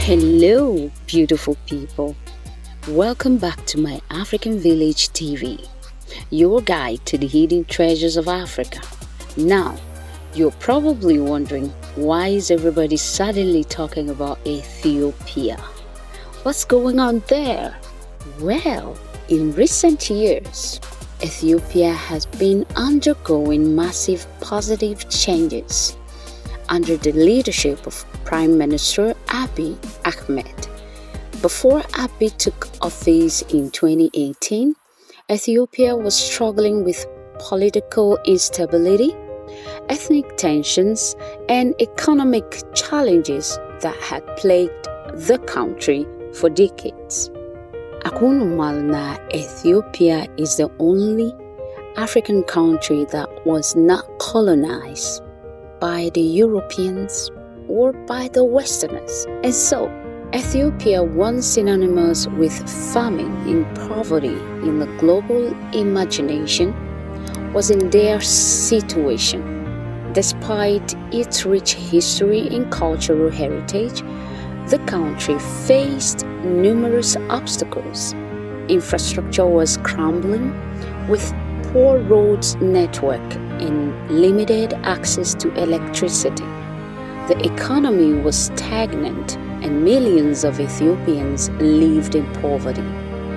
Hello, beautiful people. Welcome back to my African Village TV, your guide to the hidden treasures of Africa. Now, you're probably wondering, why is everybody suddenly talking about Ethiopia? What's going on there? Well, in recent years, Ethiopia has been undergoing massive positive changes under the leadership of Prime Minister Abiy Ahmed. Before Abiy took office in 2018, Ethiopia was struggling with political instability, ethnic tensions, and economic challenges that had plagued the country for decades. Akunumalna, Ethiopia is the only African country that was not colonized by the Europeans or by the Westerners. And so, Ethiopia, once synonymous with famine and poverty in the global imagination, was in their situation. Despite its rich history and cultural heritage, the country faced numerous obstacles. Infrastructure was crumbling, with poor roads network and limited access to electricity. The economy was stagnant and millions of Ethiopians lived in poverty.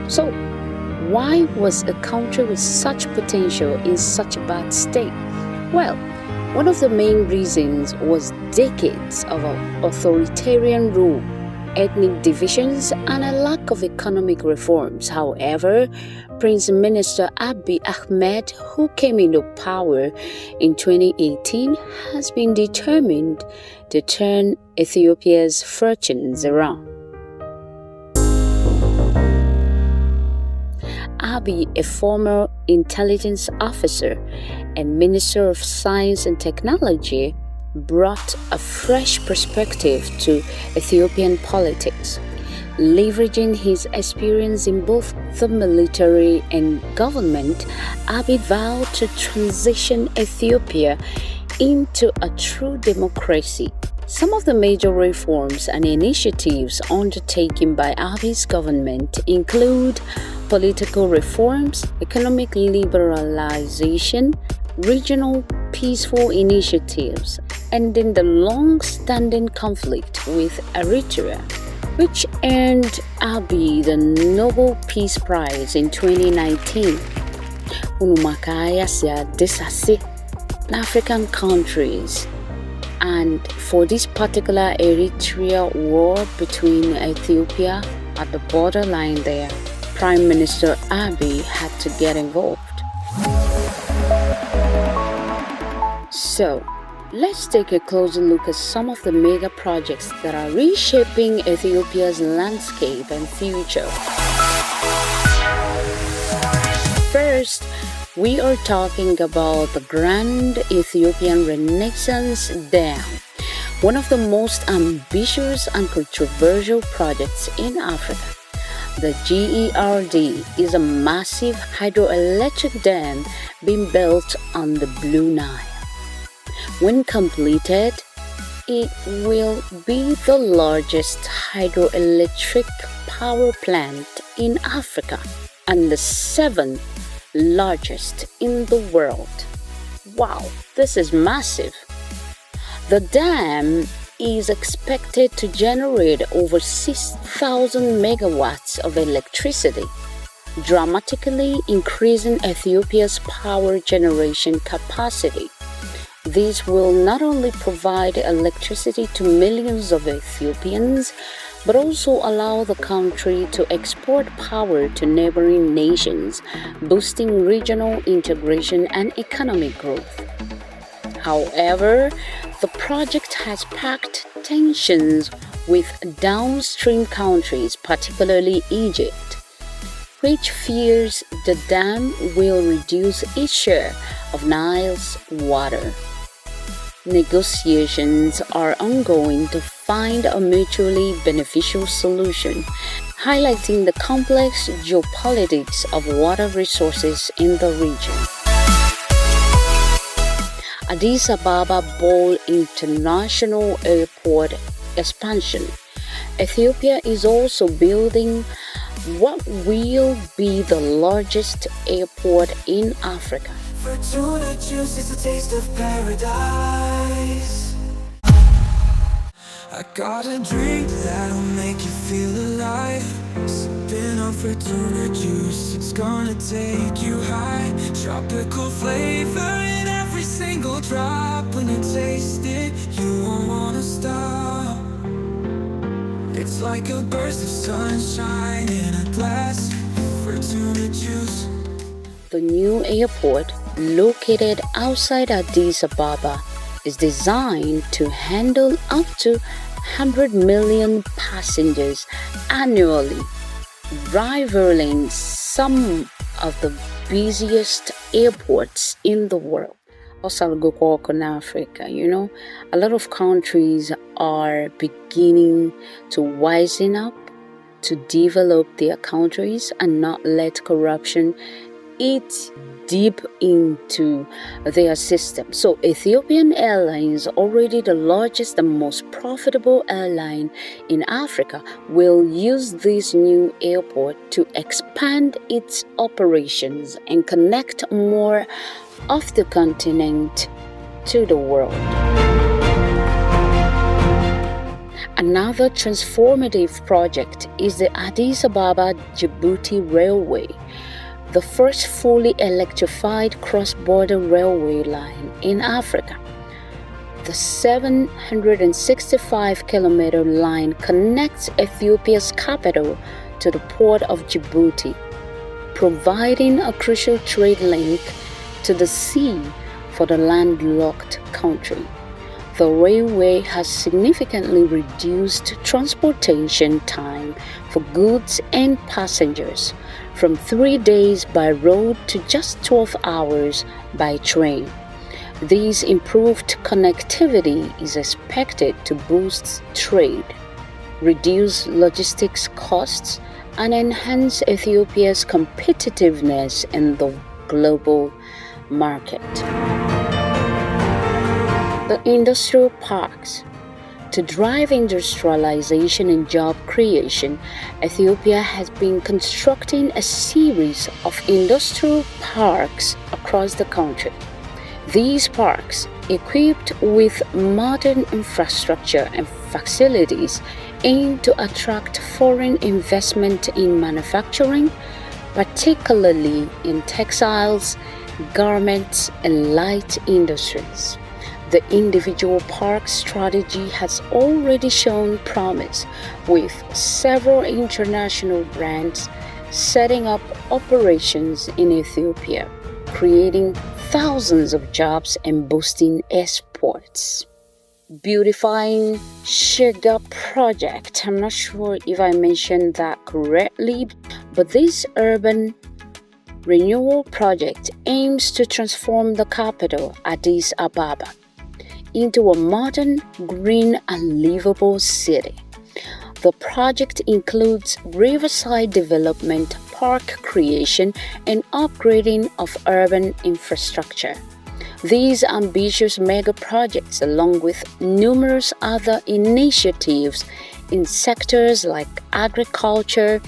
So, why was a country with such potential in such a bad state? Well, one of the main reasons was decades of authoritarian rule, ethnic divisions, and a lack of economic reforms. However, Prince Minister Abiy Ahmed, who came into power in 2018, has been determined to turn Ethiopia's fortunes around. Abiy, a former intelligence officer and Minister of Science and Technology, brought a fresh perspective to Ethiopian politics. Leveraging his experience in both the military and government, Abiy vowed to transition Ethiopia into a true democracy. Some of the major reforms and initiatives undertaken by Abiy's government include political reforms, economic liberalization, regional peaceful initiatives, ending the long-standing conflict with Eritrea, which earned Abiy the Nobel Peace Prize in 2019. Unumakaya sia desasi African countries, and for this particular Eritrea war between Ethiopia at the borderline there, Prime Minister Abiy had to get involved. So, let's take a closer look at some of the mega projects that are reshaping Ethiopia's landscape and future. First, we are talking about the Grand Ethiopian Renaissance Dam, one of the most ambitious and controversial projects in Africa. The GERD is a massive hydroelectric dam being built on the Blue Nile. When completed, it will be the largest hydroelectric power plant in Africa and the seventh largest in the world. Wow, this is massive. The dam is expected to generate over 6,000 megawatts of electricity, dramatically increasing Ethiopia's power generation capacity. This will not only provide electricity to millions of Ethiopians, but also allow the country to export power to neighboring nations, boosting regional integration and economic growth. However, the project has sparked tensions with downstream countries, particularly Egypt, which fears the dam will reduce its share of Nile's water. Negotiations are ongoing to find a mutually beneficial solution, highlighting the complex geopolitics of water resources in the region. Addis Ababa Bole International Airport expansion. Ethiopia is also building what will be the largest airport in Africa. Fortuna juice is a taste of paradise. I got a drink that'll make you feel alive. Sipping on Fortuna juice, it's gonna take you high. Tropical flavor in every single drop. When you taste it, you won't wanna stop. It's like a burst of sunshine in a glass. Fortuna juice. The new airport, located outside Addis Ababa, is designed to handle up to 100 million passengers annually, rivaling some of the busiest airports in the world. Also, in Africa, a lot of countries are beginning to wisen up to develop their countries and not let corruption eat deep into their system. So Ethiopian Airlines, already the largest and most profitable airline in Africa, will use this new airport to expand its operations and connect more of the continent to the world. Another transformative project is the Addis Ababa-Djibouti Railway, the first fully electrified cross-border railway line in Africa. The 765-kilometer line connects Ethiopia's capital to the port of Djibouti, providing a crucial trade link to the sea for the landlocked country. The railway has significantly reduced transportation time for goods and passengers, from 3 days by road to just 12 hours by train. This improved connectivity is expected to boost trade, reduce logistics costs, and enhance Ethiopia's competitiveness in the global market. The industrial parks. To drive industrialization and job creation, Ethiopia has been constructing a series of industrial parks across the country. These parks, equipped with modern infrastructure and facilities, aim to attract foreign investment in manufacturing, particularly in textiles, garments, and light industries. The individual park strategy has already shown promise, with several international brands setting up operations in Ethiopia, creating thousands of jobs and boosting exports. Beautifying Shiga project. I'm not sure if I mentioned that correctly, but this urban renewal project aims to transform the capital, Addis Ababa, into a modern, green, and livable city. The project includes riverside development, park creation, and upgrading of urban infrastructure. These ambitious mega projects, along with numerous other initiatives in sectors like agriculture,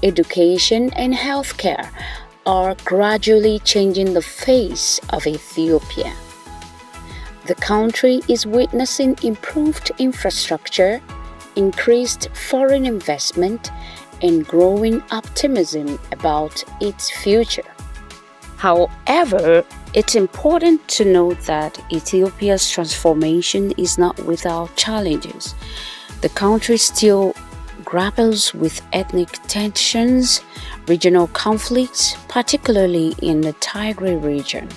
education, and healthcare, are gradually changing the face of Ethiopia. The country is witnessing improved infrastructure, increased foreign investment, and growing optimism about its future. However, it's important to note that Ethiopia's transformation is not without challenges. The country still grapples with ethnic tensions, regional conflicts, particularly in the Tigray region,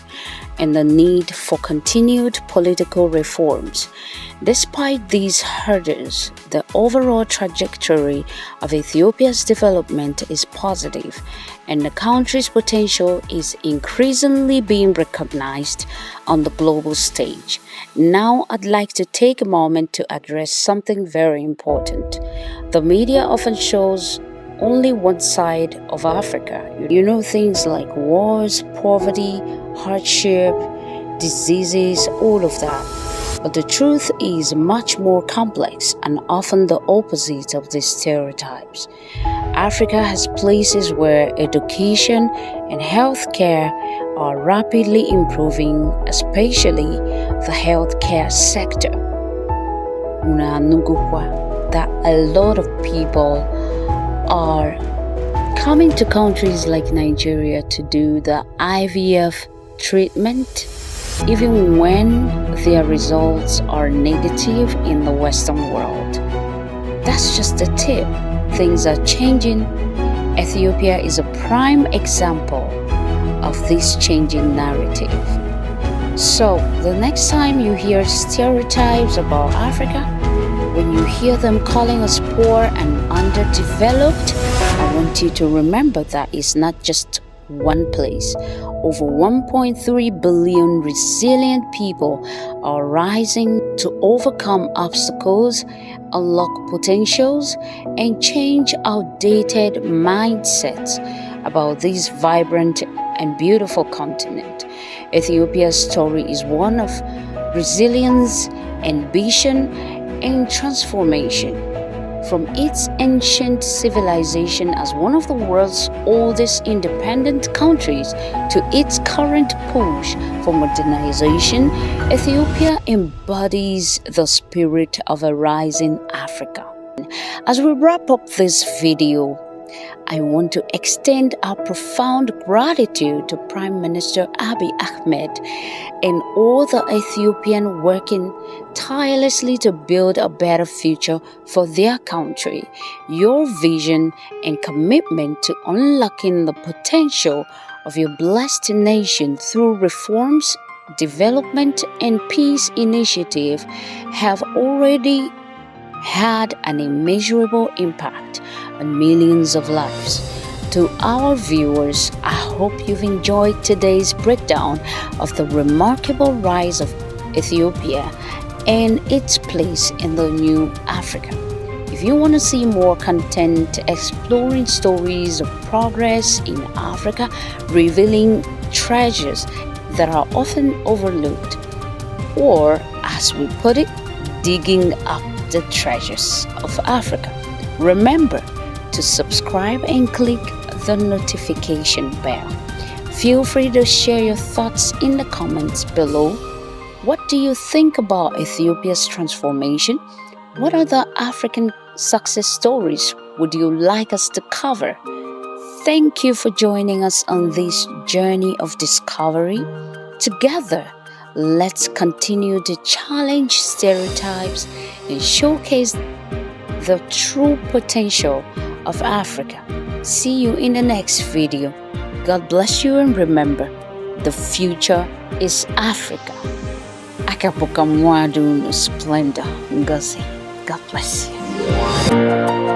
and the need for continued political reforms. Despite these hurdles, the overall trajectory of Ethiopia's development is positive, and the country's potential is increasingly being recognized on the global stage. Now, I'd like to take a moment to address something very important. The media often shows only one side of Africa. Things like wars, poverty, hardship, diseases, all of that. But the truth is much more complex and often the opposite of these stereotypes. Africa has places where education and healthcare are rapidly improving, especially the healthcare sector. That a lot of people are coming to countries like Nigeria to do the IVF treatment, even when their results are negative in the Western world. That's just a tip. Things are changing. Ethiopia is a prime example of this changing narrative. So, the next time you hear stereotypes about Africa, when you hear them calling us poor and underdeveloped, I want you to remember that it's not just one place. Over 1.3 billion resilient people are rising to overcome obstacles, unlock potentials, and change outdated mindsets about this vibrant and beautiful continent. Ethiopia's story is one of resilience, ambition, and transformation. From its ancient civilization as one of the world's oldest independent countries to its current push for modernization, Ethiopia embodies the spirit of a rising Africa. As we wrap up this video, I want to extend our profound gratitude to Prime Minister Abiy Ahmed and all the Ethiopians working tirelessly to build a better future for their country. Your vision and commitment to unlocking the potential of your blessed nation through reforms, development, and peace initiative have already had an immeasurable impact on millions of lives. To our viewers, I hope you've enjoyed today's breakdown of the remarkable rise of Ethiopia and its place in the new Africa. If you want to see more content exploring stories of progress in Africa, revealing treasures that are often overlooked, or as we put it, digging up the treasures of Africa, remember to subscribe and click the notification bell. Feel free to share your thoughts in the comments below. What do you think about Ethiopia's transformation? What other African success stories would you like us to cover? Thank you for joining us on this journey of discovery. Together, let's continue to challenge stereotypes and showcase the true potential of Africa. See you in the next video. God bless you, and remember, the future is Africa. Akapukamwadu Splendor Ngozi. God bless you.